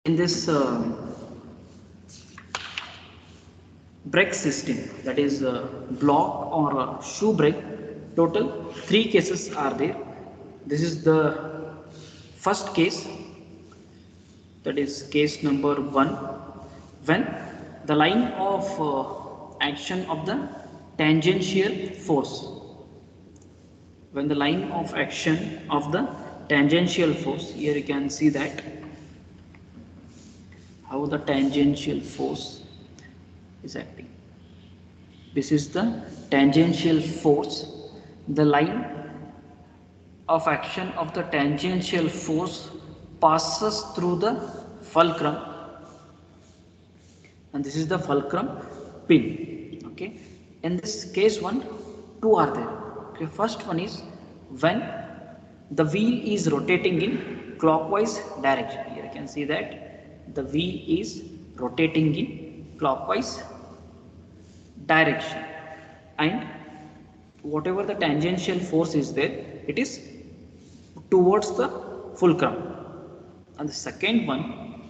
In this brake system, that is block or shoe brake, total 3 cases are there. This is the first case, that is case number 1, when the line of action of the tangential force, when the line of action of the tangential force, here you can see that how the tangential force is acting. This is the tangential force. The line of action of the tangential force passes through the fulcrum, and this is the fulcrum pin. Okay, in this case one, two are there. Okay, first one is when the wheel is rotating in clockwise direction. Here you can see that the wheel is rotating in clockwise direction, and whatever the tangential force is there, it is towards the fulcrum. And the second one,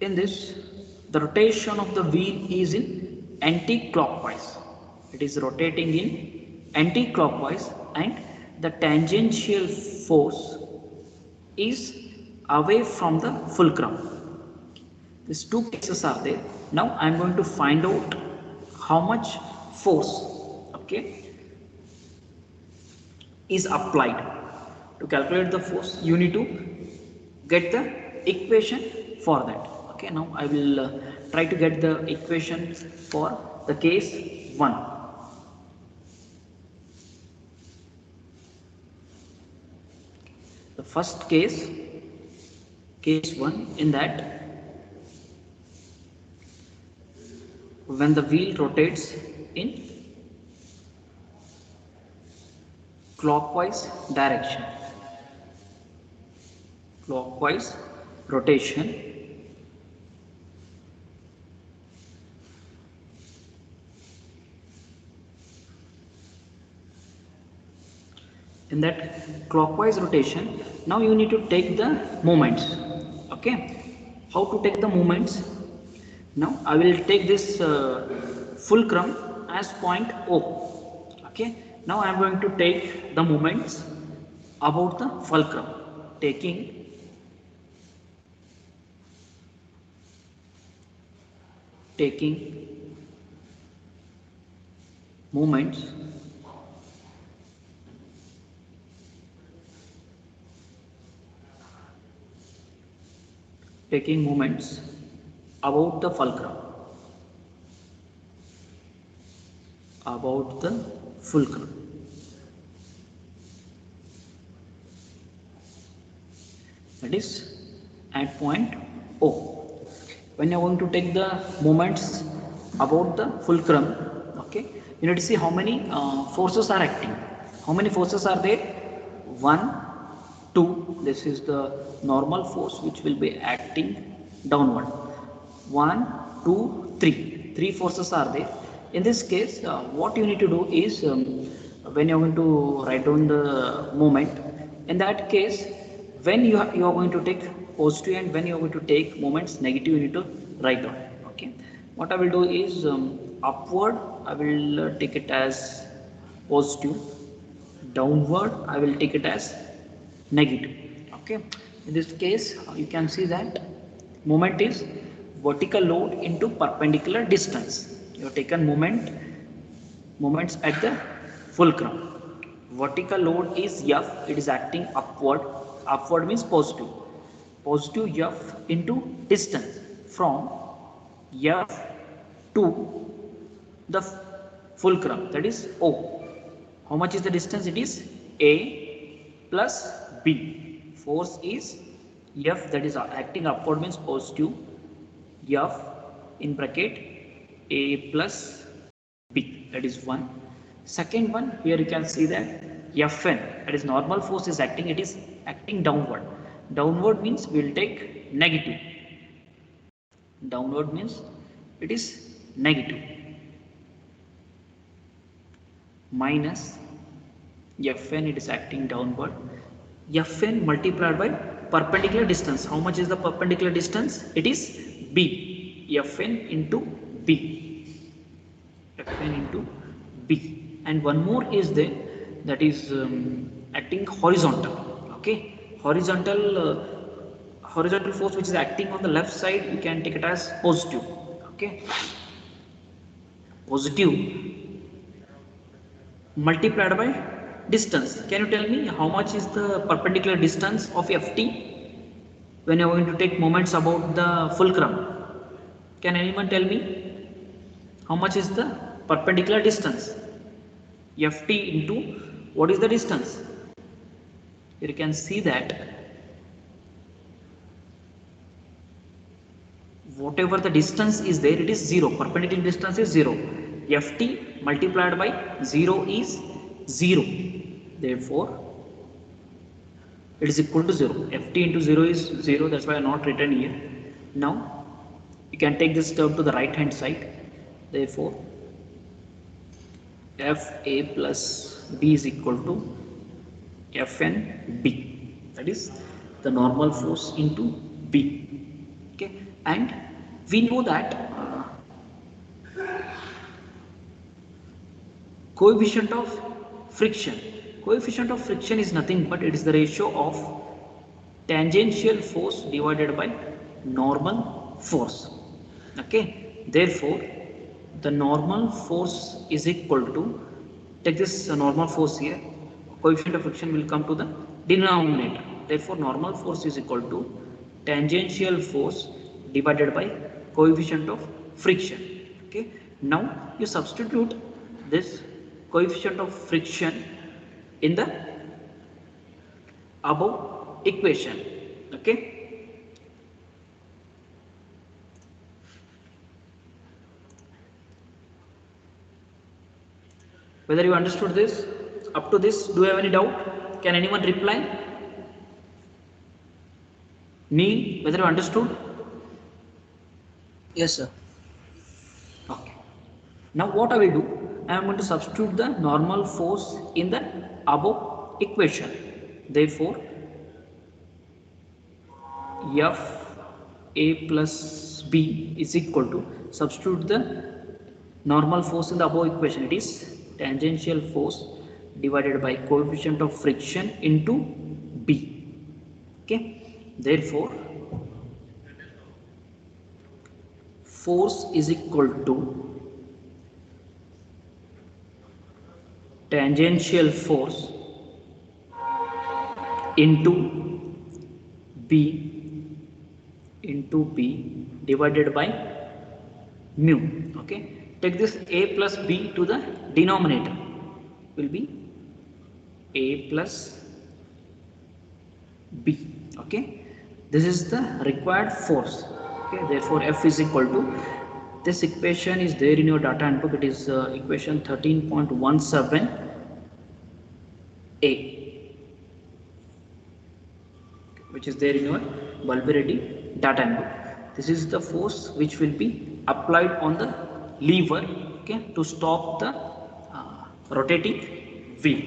in this, the rotation of the wheel is in anti-clockwise. It is rotating in anti-clockwise, and the tangential force is away from the fulcrum. These two cases are there. Now I am going to find out how much force, okay, is applied. To calculate the force, you need to get the equation for that. Okay, now I will try to get the equation for the case 1. The first case, case 1, in that when the wheel rotates in clockwise direction, clockwise rotation, in that clockwise rotation, now you need to take the moments. Okay, how to take the moments? Now I will take this fulcrum as point O. Okay, now I am going to take the moments about the fulcrum, taking moments about the fulcrum, about the fulcrum. That is at point O. When you are going to take the moments about the fulcrum, okay, you need to see how many forces are acting. How many forces are there? 1, 2. This is the normal force which will be acting downward. 1, 2, 3. 3 forces are there. In this case, what you need to do is, when you are going to write down the moment, in that case, when you are going to take positive and when you are going to take moments negative, you need to write down. Okay, what I will do is, upward I will take it as positive, downward I will take it as negative. Okay, in this case you can see that moment is vertical load into perpendicular distance. You have taken moments at the fulcrum. Vertical load is F, it is acting upward. Upward means positive. Positive F into distance from F to the fulcrum, that is O. How much is the distance? It is A plus B. Force is F, that is acting upward means positive, F in bracket A plus B, that is 1. Second one, here you can see that Fn, that is normal force is acting, it is acting downward. Downward means we will take negative. Downward means it is negative. Minus Fn, it is acting downward. Fn multiplied by perpendicular distance. How much is the perpendicular distance? It is B, Fn into B, Fn into B. And one more is there, that is acting horizontal. Okay, horizontal force which is acting on the left side, you can take it as positive. Okay, positive multiplied by distance. Can you tell me how much is the perpendicular distance of Ft when you are going to take moments about the fulcrum? Can anyone tell me how much is the perpendicular distance? Ft into what is the distance? Here you can see that whatever the distance is there, it is 0. Perpendicular distance is 0. Ft multiplied by 0 is 0. Therefore, it is equal to 0. Ft into 0 is 0. That's why I not written here. Now, you can take this term to the right hand side. Therefore, Fa plus B is equal to Fn B. That is the normal force into B. Okay, and we know that coefficient of friction. Coefficient of friction is nothing but it is the ratio of tangential force divided by normal force. Okay, therefore the normal force is equal to, take this normal force here, coefficient of friction will come to the denominator. Therefore normal force is equal to tangential force divided by coefficient of friction. Okay, now you substitute this coefficient of friction in the above equation. Okay, whether you understood this up to this, do you have any doubt? Can anyone reply? Neil, whether you understood? Yes, sir. Okay. Now what I will do, I am going to substitute the normal force in the above equation. Therefore, F A plus B is equal to, substitute the normal force in the above equation. It is tangential force divided by coefficient of friction into B. Okay. Therefore, force is equal to tangential force into B divided by mu. Okay, take this A plus B to the denominator, will be A plus B. Okay, this is the required force. Okay, therefore F is equal to, this equation is there in your data handbook. It is equation 13.17a, which is there in your Bulby-Reddy data handbook. This is the force which will be applied on the lever, okay, to stop the rotating wheel.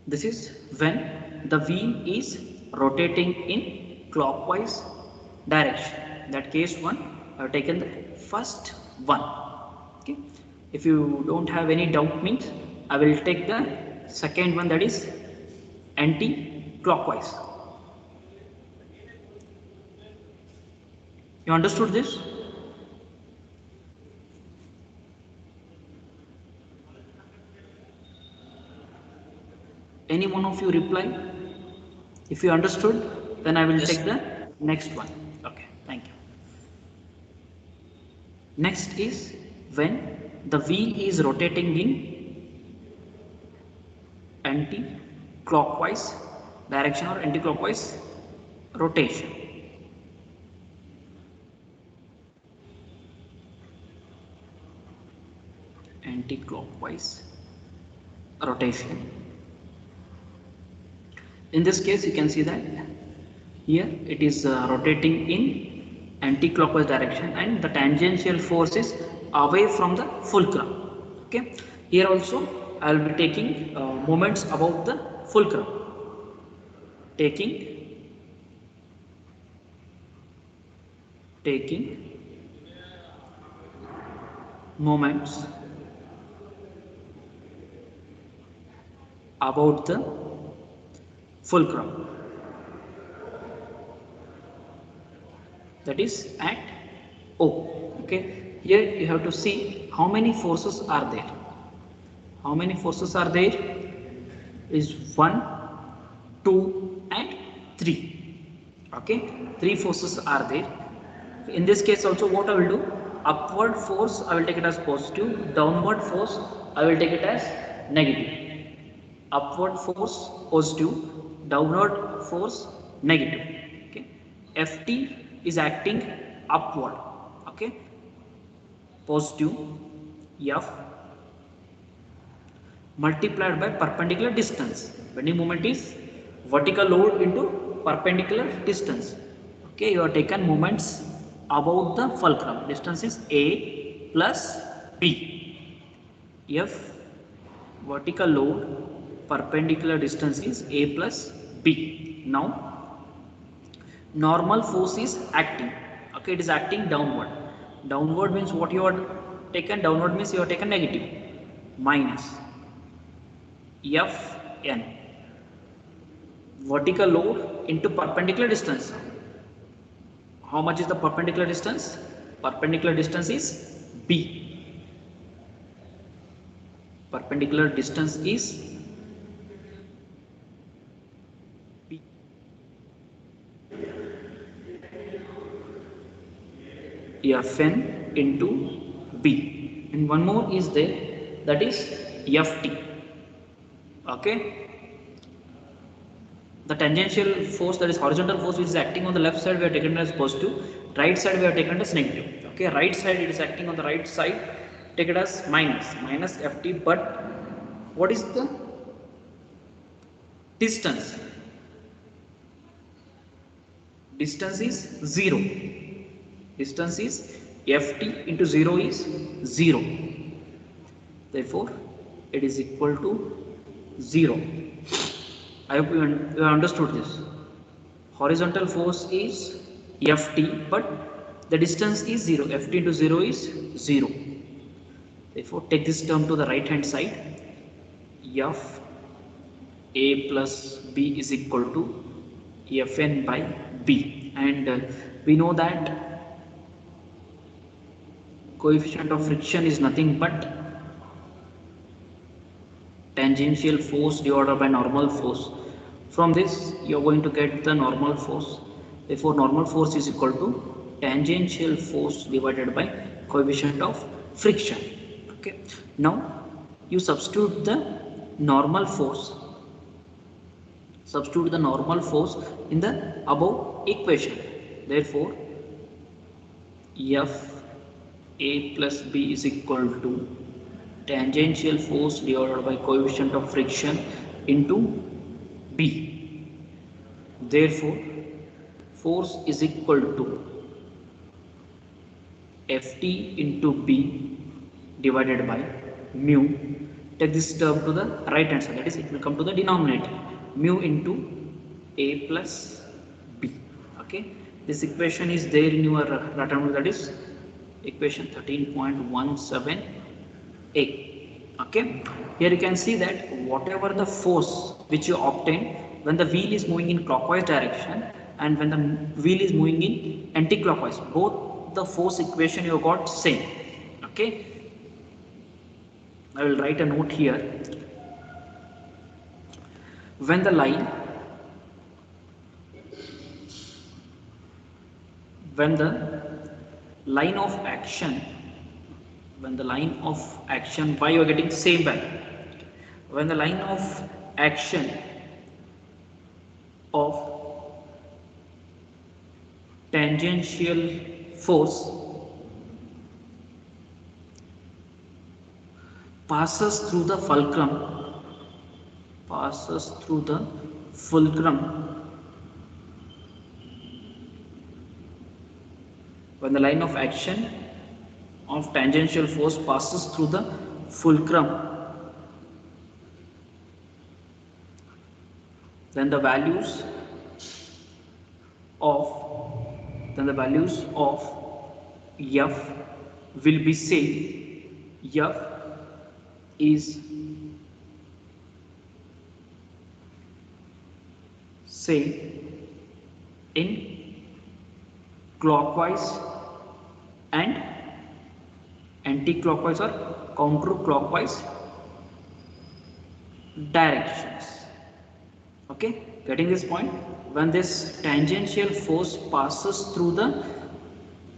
This is when the wheel is rotating in clockwise direction. In that case one, I have taken the first one. Okay, if you don't have any doubt means I will take the second one, that is anti-clockwise. You understood this? Any one of you reply? If you understood, then I will Yes. take the next one. Okay, thank you. Next is when the wheel is rotating in anti-clockwise direction or anti-clockwise rotation. Anti-clockwise rotation. In this case, you can see that here it is rotating in anti-clockwise direction and the tangential force is away from the fulcrum. Okay, here also I will be taking moments about the fulcrum. taking moments about the fulcrum, that is at O. Okay, here you have to see how many forces are there. How many forces are there? Is 1, 2 and 3. Okay, 3 forces are there. In this case also what I will do, upward force I will take it as positive, downward force I will take it as negative. Upward force positive, downward force negative. Okay, Ft is acting upward. Okay, positive F multiplied by perpendicular distance. Bending moment is vertical load into perpendicular distance. Okay, you have taken moments about the fulcrum. Distance is A plus B. F vertical load, perpendicular distance is A plus B. Now normal force is acting. Okay, it is acting downward. Downward means what you are taken, downward means you have taken negative, minus Fn vertical load into perpendicular distance. How much is the perpendicular distance? Perpendicular distance is B. Perpendicular distance is B. Fn into B. And one more is there, that is Ft. Okay, the tangential force, that is horizontal force, which is acting on the left side, we are taken as positive, right side we are taken as negative. Okay, right side it is acting on the right side, take it as minus Ft, but what is the distance? Distance is 0. Distance is Ft into 0 is 0. Therefore, it is equal to 0. I hope you understood this. Horizontal force is Ft, but the distance is 0. Ft into 0 is 0. Therefore, take this term to the right hand side. F A plus B is equal to Fn by B. And we know that coefficient of friction is nothing but tangential force divided by normal force. From this you are going to get the normal force. Therefore, normal force is equal to tangential force divided by coefficient of friction. Okay, now you substitute the normal force. Substitute the normal force in the above equation. Therefore, F A plus B is equal to tangential force divided by coefficient of friction into B. Therefore, force is equal to Ft into B divided by mu. Take this term to the right hand side, that is, it will come to the denominator, mu into A plus B. Okay, this equation is there in your rectangle, that is equation 13.17a. Okay, here you can see that whatever the force which you obtain when the wheel is moving in clockwise direction and when the wheel is moving in anti-clockwise, both the force equation you got same. Okay, I will write a note here. When the line of action, why you are getting same value? When the line of action of tangential force passes through the fulcrum, when the line of action of tangential force passes through the fulcrum, then the values of, then the values of f will be same. F is same in clockwise and anti-clockwise or counter-clockwise directions. Okay, getting this point? When this tangential force passes through the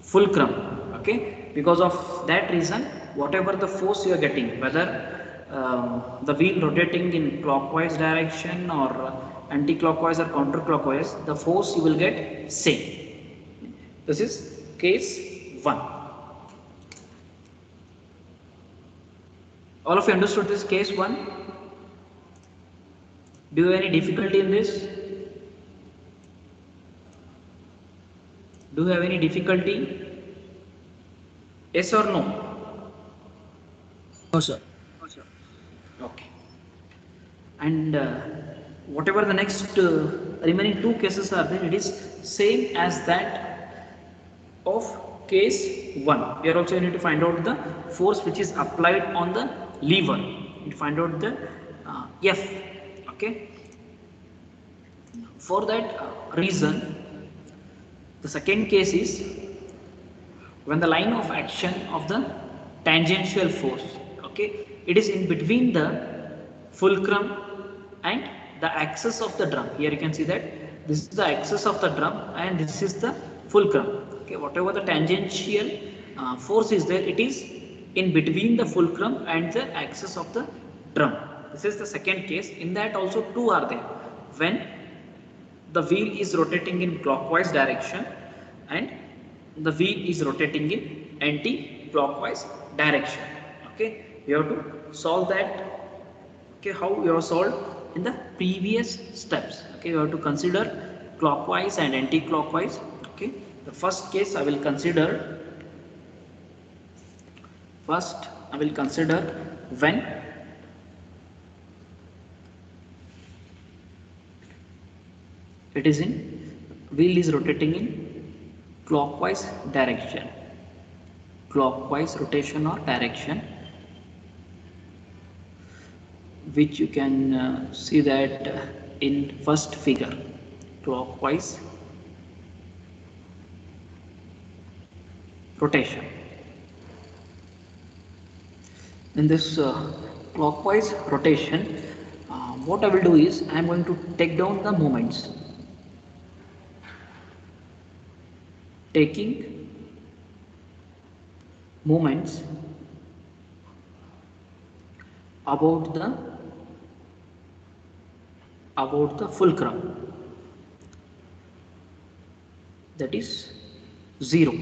fulcrum, okay, because of that reason, whatever the force you are getting, whether the wheel rotating in clockwise direction or anti-clockwise or counter-clockwise, the force you will get same. This is case 1. All of you understood this case 1? Do you have any difficulty in this? Do you have any difficulty? Yes or no? No, sir. Okay. And whatever the next remaining two cases are there, it is same as that of case 1. Here also you need to find out the force which is applied on the lever. You need to find out the F. Okay. For that reason, the second case is when the line of action of the tangential force, okay, it is in between the fulcrum and the axis of the drum. Here you can see that this is the axis of the drum and this is the fulcrum. Okay, whatever the tangential force is there, it is in between the fulcrum and the axis of the drum. This is the second case. In that also two are there. When the wheel is rotating in clockwise direction and the wheel is rotating in anti-clockwise direction. Okay, you have to solve that. Okay, how you have solved in the previous steps. Okay, you have to consider clockwise and anti-clockwise. Okay, the first case I will consider. First, I will consider when it is in wheel is rotating in clockwise direction, clockwise rotation or direction, which you can see that in first figure, clockwise rotation. In this clockwise rotation, what I will do is I am going to take down the moments, taking moments about the fulcrum, that is 0.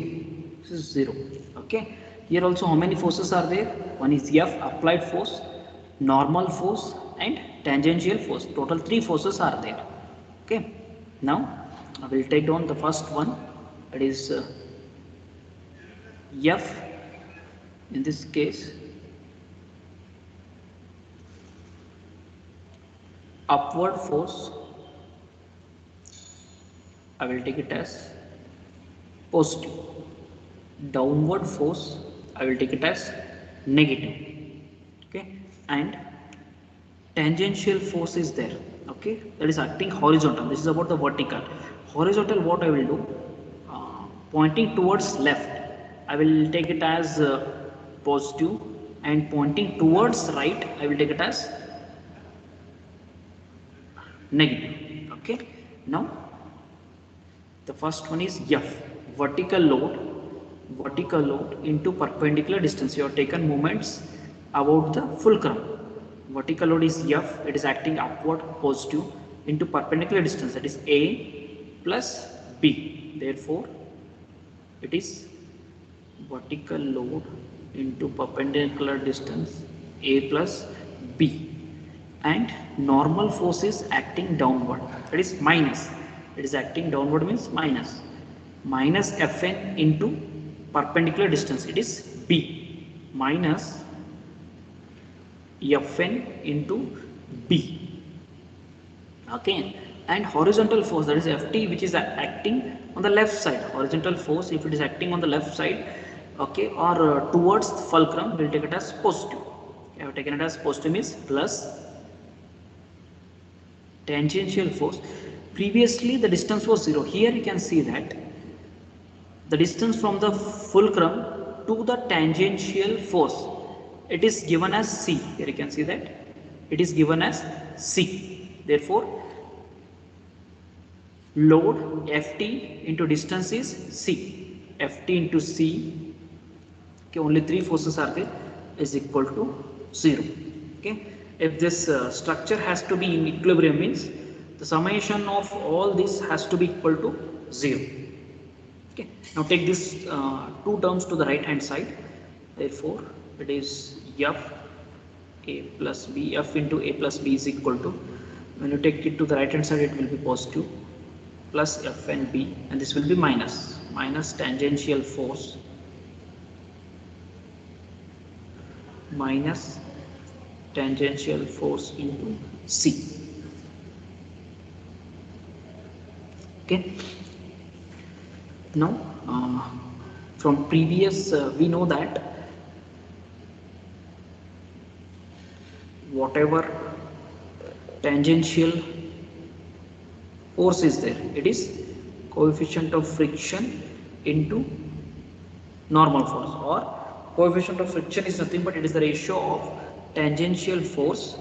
This is 0. Okay, here also how many forces are there? One is F, applied force, normal force and tangential force. Total 3 forces are there. Okay, now I will take down the first one, that is F. In this case, upward force, I will take it as positive. Downward force, I will take it as negative. Okay, and tangential force is there. Okay, that is acting horizontal. This is about the vertical. Horizontal, what I will do? Pointing towards left, I will take it as positive, and pointing towards right, I will take it as negative. Okay, now the first one is F, vertical load into perpendicular distance. You have taken moments about the fulcrum. Vertical load is F, it is acting upward, positive, into perpendicular distance, that is A plus B. Therefore, it is vertical load into perpendicular distance A plus B, and normal force is acting downward, that is minus. It is acting downward means minus Fn into perpendicular distance, it is B, minus Fn into B. Okay, and horizontal force, that is Ft, which is acting on the left side. Horizontal force, if it is acting on the left side, okay, or towards the fulcrum, we'll take it as positive. I have taken it as positive means plus tangential force. Previously the distance was 0. Here you can see that the distance from the fulcrum to the tangential force, it is given as c. Here you can see that it is given as c. Therefore load Ft into distance is c. Ft into c, okay, only three forces are there, is equal to 0. Okay, if this structure has to be in equilibrium, means the summation of all this has to be equal to 0. Okay, now take this two terms to the right hand side. Therefore it is f a plus b, f into a plus b is equal to, when you take it to the right hand side, it will be positive, plus f and b, and this will be minus tangential force minus tangential force into c. Okay, now from previous we know that whatever tangential force is there, it is coefficient of friction into normal force, or coefficient of friction is nothing but it is the ratio of tangential force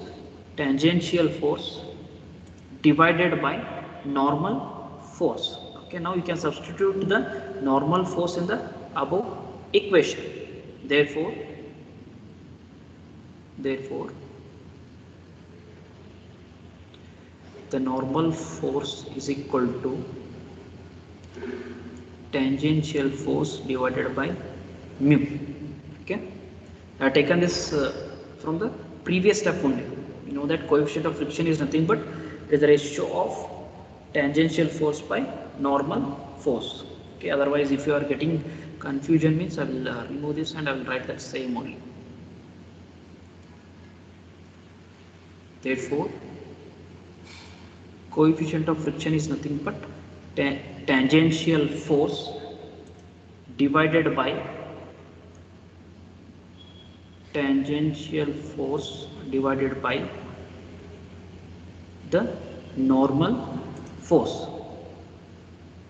divided by normal force. Okay, now you can substitute the normal force in the above equation. Therefore the normal force is equal to tangential force divided by mu. Okay, I have taken this from the previous step only. You know that coefficient of friction is nothing but it is the ratio of tangential force by normal force. Okay, otherwise if you are getting confusion, means I will remove this and I will write that same only. Therefore coefficient of friction is nothing but tangential force divided by the normal force.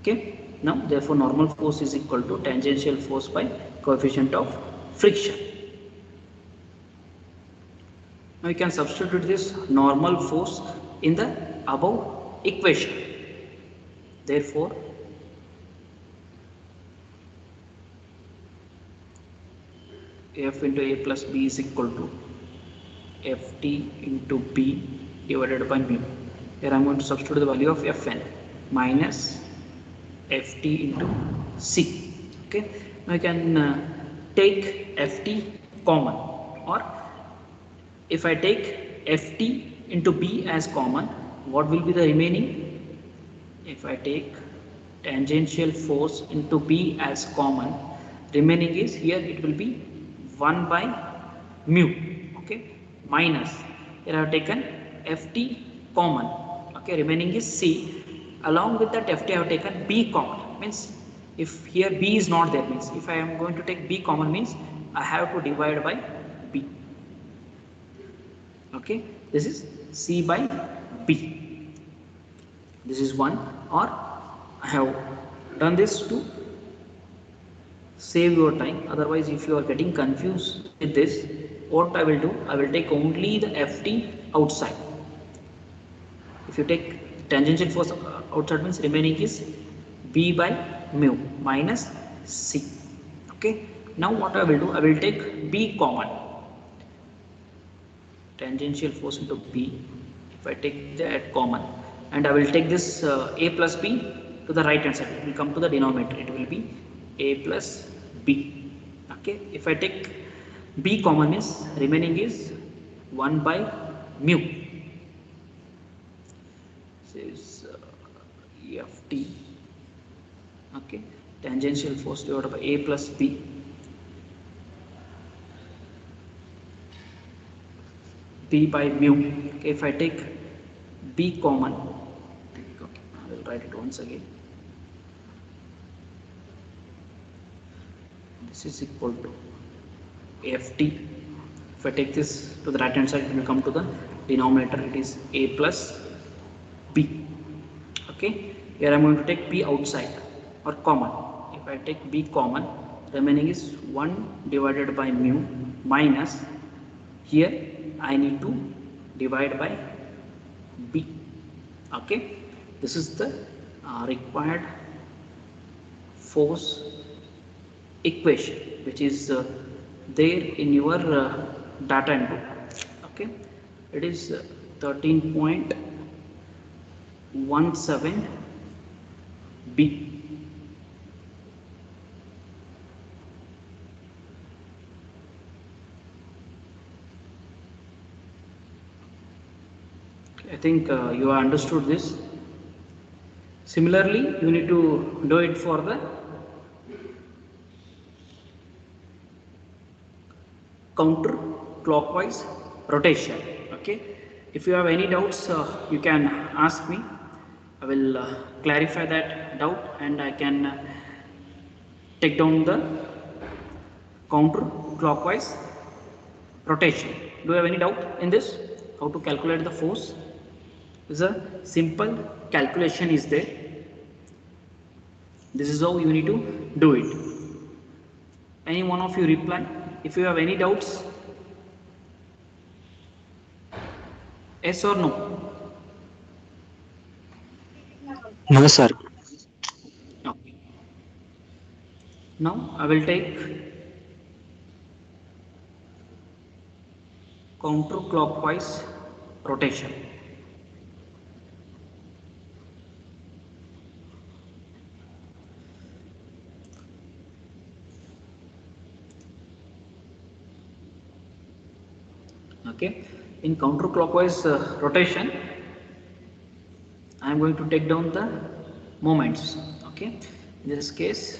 Okay, now therefore normal force is equal to tangential force by coefficient of friction. Now you can substitute this normal force in the above equation. Therefore f into a plus b is equal to ft into b divided by mu. Here I am going to substitute the value of fn minus ft into c. Okay, now you can take ft common, or if I take ft into b as common, what will be the remaining? If I take tangential force into b as common, remaining is, here it will be 1 by mu. Okay, minus, here I have taken ft common. Okay, remaining is c. Along with that ft I have taken b common, means if here b is not there, means if I am going to take b common, means I have to divide by b. Okay, this is c by b. This is one, or I have done this to save your time. Otherwise if you are getting confused with this, what I will do, I will take only the ft outside. If you take tangential force outside, means remaining is b by mu minus c. Okay, now what I will do, I will take b common, tangential force into b. If I take that common, and I will take this a plus b to the right hand side, it will come to the denominator, it will be a plus b. Okay, if I take b common, means remaining is 1 by mu. This is ft. Okay, tangential force divided by a plus b, b by mu. Okay, if I take b common, write it once again. This is equal to AFT. If I take this to the right hand side, it will come to the denominator. It is A plus B. Okay, here I am going to take B outside or common. If I take B common, remaining is 1 divided by mu minus, here I need to divide by B. Okay, this is the required force equation which is there in your data input. Okay, it is 13.17 B. I think you understood this. Similarly, you need to do it for the counter clockwise rotation. Okay, if you have any doubts, you can ask me. I will clarify that doubt, and I can take down the counter clockwise rotation. Do you have any doubt in this? How to calculate the force? Is a simple calculation is there. This is how you need to do it. Any one of you reply if you have any doubts. Yes or no? No, sir. Okay. Now I will take counterclockwise rotation. Okay, in counterclockwise rotation, I am going to take down the moments. Okay, in this case,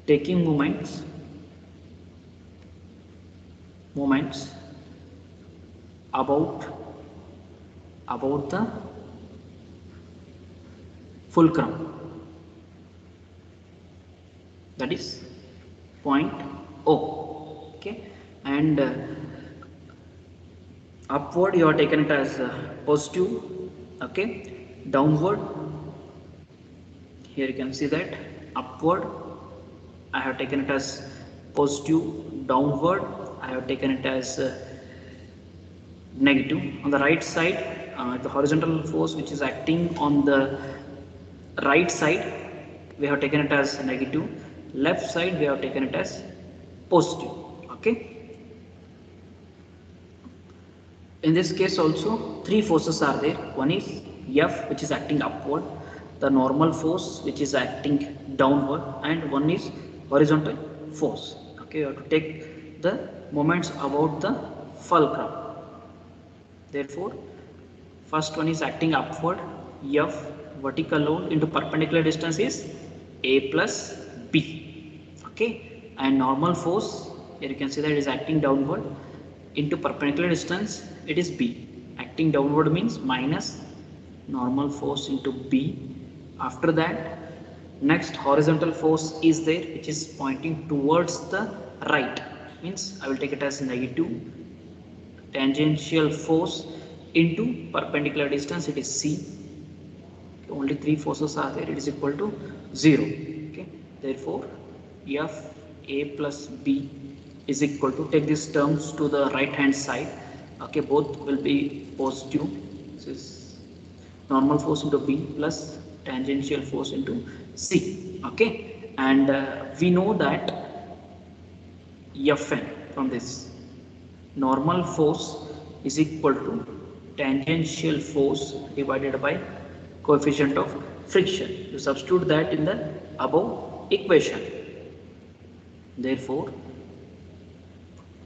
taking moments about the fulcrum, that is point O. Okay, and upward you are taken it as positive. Okay, downward, here you can see that upward I have taken it as positive, downward I have taken it as negative. On the right side, the horizontal force which is acting on the right side, we have taken it as negative. Left side we have taken it as positive. Okay, in this case also three forces are there. One is F, which is acting upward, the normal force which is acting downward, and one is horizontal force. Okay, you have to take the moments about the fulcrum. Therefore, first one is acting upward, F, vertical load into perpendicular distance is A plus B. Okay, and normal force, here you can see that it is acting downward into perpendicular distance, it is B. Acting downward means minus normal force into B. After that, next horizontal force is there which is pointing towards the right, means I will take it as negative. Tangential force into perpendicular distance, it is C. Okay, only three forces are there, it is equal to 0. Okay, therefore F A plus B is equal to, take these terms to the right hand side. Okay, both will be positive. This is normal force into B plus tangential force into C. Okay, and we know that Fn from this, normal force is equal to tangential force divided by coefficient of friction. You substitute that in the above equation. Therefore,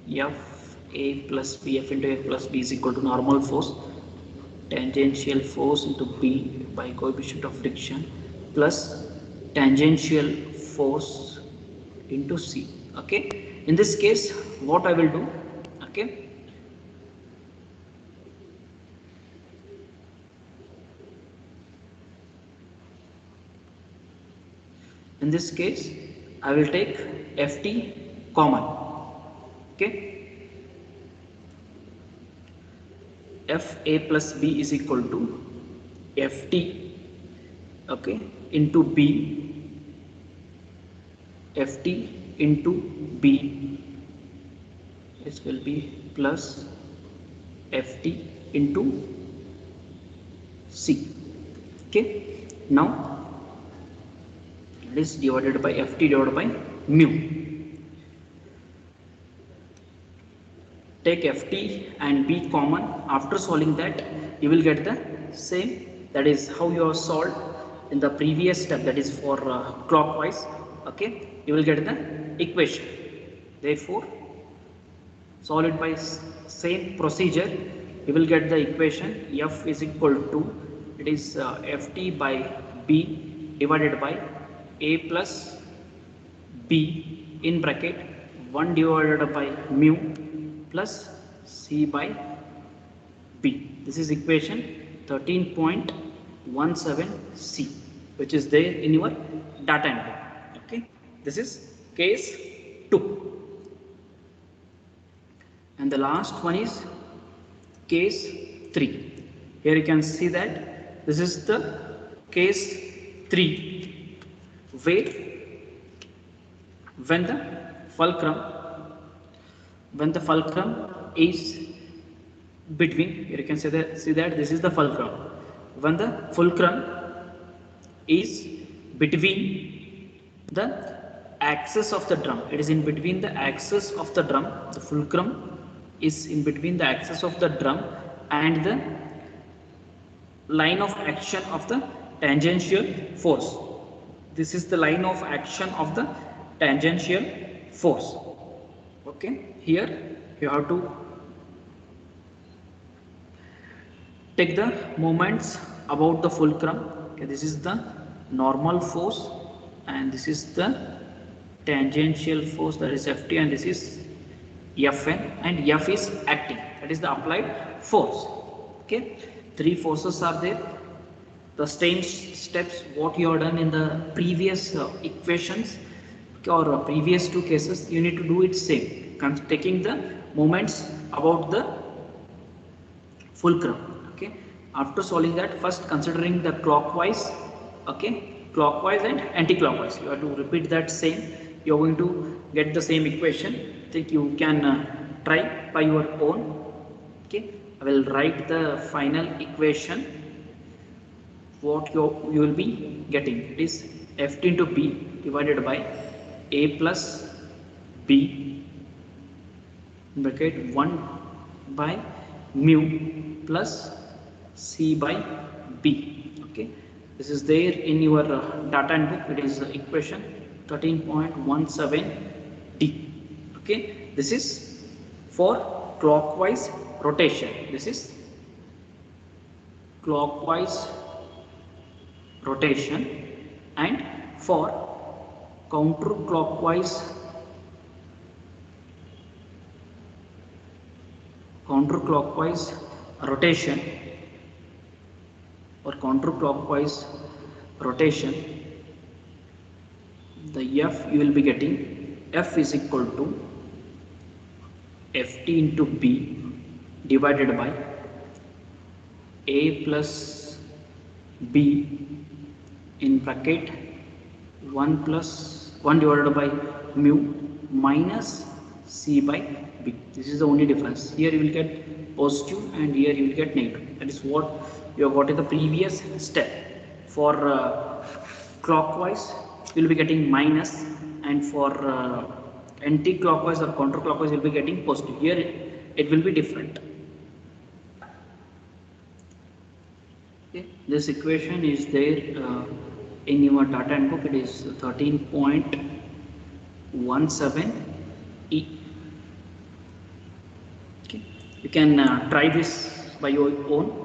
F A plus B, F into A plus B is equal to normal force, tangential force into B by coefficient of friction plus tangential force into C. Okay, in this case what I will do, okay, In this case I will take ft common. Okay, fa plus b is equal to ft, okay, into b, ft into b, this will be plus ft into c. Okay, now it is divided by ft divided by mu. Take ft and b common. After solving that you will get the same, that is how you have solved in the previous step, that is for clockwise. Okay, you will get the equation. Therefore solve it by same procedure. You will get the equation f is equal to, it is ft by b divided by a plus b in bracket 1 divided by mu plus c by b. This is equation 13.17c, which is there in your data input. Okay, this is case 2. And the last one is case 3. Here you can see that this is the case 3, where when the fulcrum is between, here you can see that this is the fulcrum. When the fulcrum is between the axis of the drum, it is in between the axis of the drum, the fulcrum is in between the axis of the drum and the line of action of the tangential force. This is the line of action of the tangential force. Okay, here you have to take the moments about the fulcrum. Okay, this is the normal force and this is the tangential force, that is ft, and this is fn, and f is acting, that is the applied force. Okay, 3 forces are there. The same steps what you have done in the previous equations or previous 2 cases, you need to do it same, taking the moments about the fulcrum. Okay, after solving that, first considering the clockwise, okay, clockwise and anti-clockwise, you have to repeat that same. You are going to get the same equation. I think you can try by your own. Okay, I will write the final equation. What you will be getting, it is ft into b divided by a plus b bracket 1 by mu plus c by b. Okay, this is there in your data input. It is equation 13.17d. Okay, this is for clockwise rotation. This is clockwise rotation, and for counterclockwise rotation or counterclockwise rotation, the f you will be getting, f is equal to ft into b divided by a plus b in bracket 1 divided by mu minus c by b. This is the only difference. Here you will get positive and here you will get negative. That is what you have got in the previous step. For clockwise you will be getting minus, and for anti-clockwise or counterclockwise you will be getting positive. Here it will be different. Okay. This equation is there in your data input. It is 13.17e. Okay. You can try this by your own.